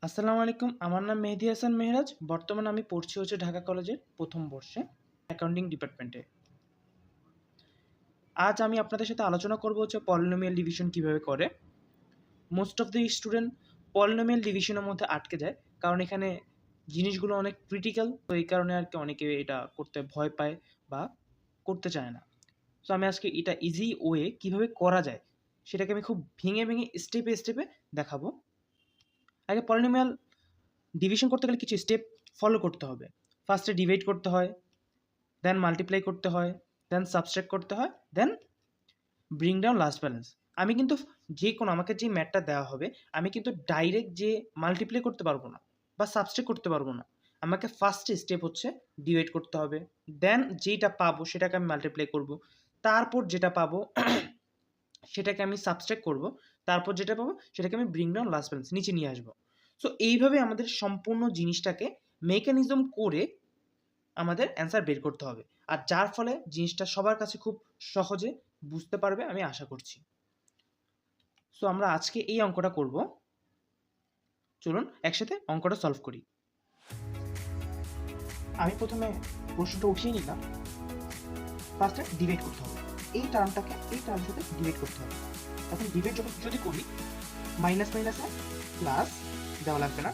আসসালামু আলাইকুম। আমার নাম মেহেদী হাসান মেহরাজ। বর্তমানে আমি পড়ছি ঢাকা কলেজের ১ম বর্ষে অ্যাকাউন্টিং ডিপার্টমেন্টে। আজ আমি আপনাদের সাথে আলোচনা করব পলিনোমিয়াল ডিভিশন কিভাবে করে। Most of the student polynomial ডিভিশনের মধ্যে আটকে যায়, কারণ এখানে জিনিসগুলো অনেক ক্রিটিক্যাল। তো এই কারণে আরকি অনেকে এটা করতে ভয় পায় বা করতে চায় না। সো আমি আজকে এটা ইজি ওয়ে কিভাবে করা যায় সেটাকে আমি খুব ভেঙে স্টেপে স্টেপে দেখাবো। আগে পলিনোমিয়াল ডিভিশন করতে গেলে কিছু স্টেপ ফলো করতে হবে। ফার্স্টে ডিভাইড করতে হয়, দেন মাল্টিপ্লাই করতে হয়, দেন সাবট্রাক্ট করতে হয়, দেন ব্রিং ডাউন লাস্ট ব্যালেন্স। আমি কিন্তু যে কোনো আমাকে যে ম্যাথটা দেওয়া হবে, আমি কিন্তু ডাইরেক্ট যে মাল্টিপ্লাই করতে পারবো না বা সাবট্রাক্ট করতে পারবো না। আমাকে ফার্স্ট স্টেপ হচ্ছে ডিভাইড করতে হবে, দেন যেটা পাবো সেটাকে আমি মাল্টিপ্লাই করব, তারপর যেটা পাবো সেটাকে আমি সাবট্রাক্ট করব, তারপর যেটা পাবো সেটাকে আমি ব্রিং ডাউন লাস্ট ব্যালেন্স নিচে নিয়ে আসবো। সো এইভাবে আমাদের সম্পূর্ণ জিনিসটাকে মেকানিজম করে আমাদের অ্যান্সার বের করতে হবে, আর যার ফলে জিনিসটা সবার কাছে খুব সহজে বুঝতে পারবে আমি আশা করছি। সো আমরা আজকে এই অঙ্কটা করব। চলুন একসাথে অঙ্কটা সলভ করি। আমি প্রথমে প্রশ্নটা উঠিয়ে নিলাম। ফার্স্টে ডিভাইড করতে হবে, এই টার্মটাকে এই টার্মের সাথে ডিভাইড করতে হবে। এখন ডিভাইড যদি করি, মাইনাস মাইনাসে প্লাস দেওয়া লাগবে না।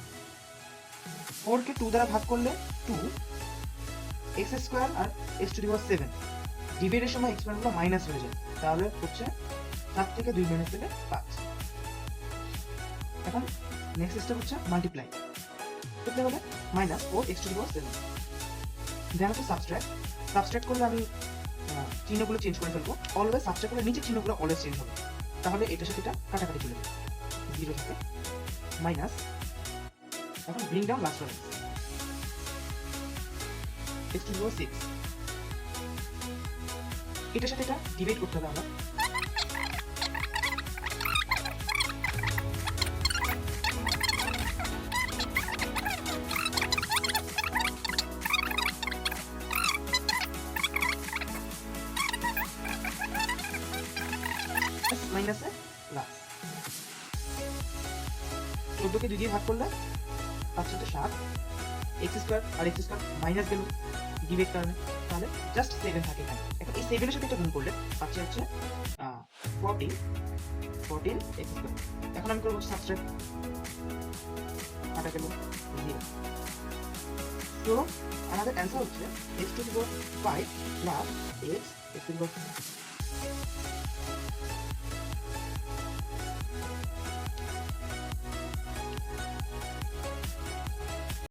4কে 2 দ্বারা ভাগ করলে 2 এক্স স্কোয়ার আর এক্স টু দি পাওয়ার 7। ডিভাইডের সময় এক্সপোনেন্টগুলো মাইনাস হয়ে যায়, তাহলে হচ্ছে 7 থেকে 2 মাইনাস দিলে 5। এখন নেক্সট স্টেপ হচ্ছে মাল্টিপ্লাই করতে হলে minus 4 x to the power 7। দেন হচ্ছে সাবট্রাক্ট করলে আমি চিহ্নগুলো চেঞ্জ করে ফেলবো। অলওয়েজ সাবট্রাক্ট করলে নিচের চিহ্নগুলো অলওয়েজ চেঞ্জ হবে, তাহলে এটার সাথে এটা কাটাকাটি চলে যাবে। 0 থেকে মাইনাস, এখন bring down last balance x to the power 6। এটার সাথে এটা ডিভাইড করতে হবে আমরা। মাইনাসে প্লাস 14কে 2 দিয়ে ভাগ করলে 5 সাথে 7, এক্স স্কোয়ার আর এক্স স্কোয়ার মাইনাস গেল ডিভাইড কারণে, তাহলে জাস্ট 7 থাকে এখানে। এখন এই 7 এর সাথে এটা গুণ করলে পাচ্ছে হচ্ছে 14 এক্স স্কোয়ার। এখন আমি করবো সাবট্রাক্ট, কাটা গেল 0। তো আমাদের অ্যান্সার হচ্ছে x to the power 5 plus x to the power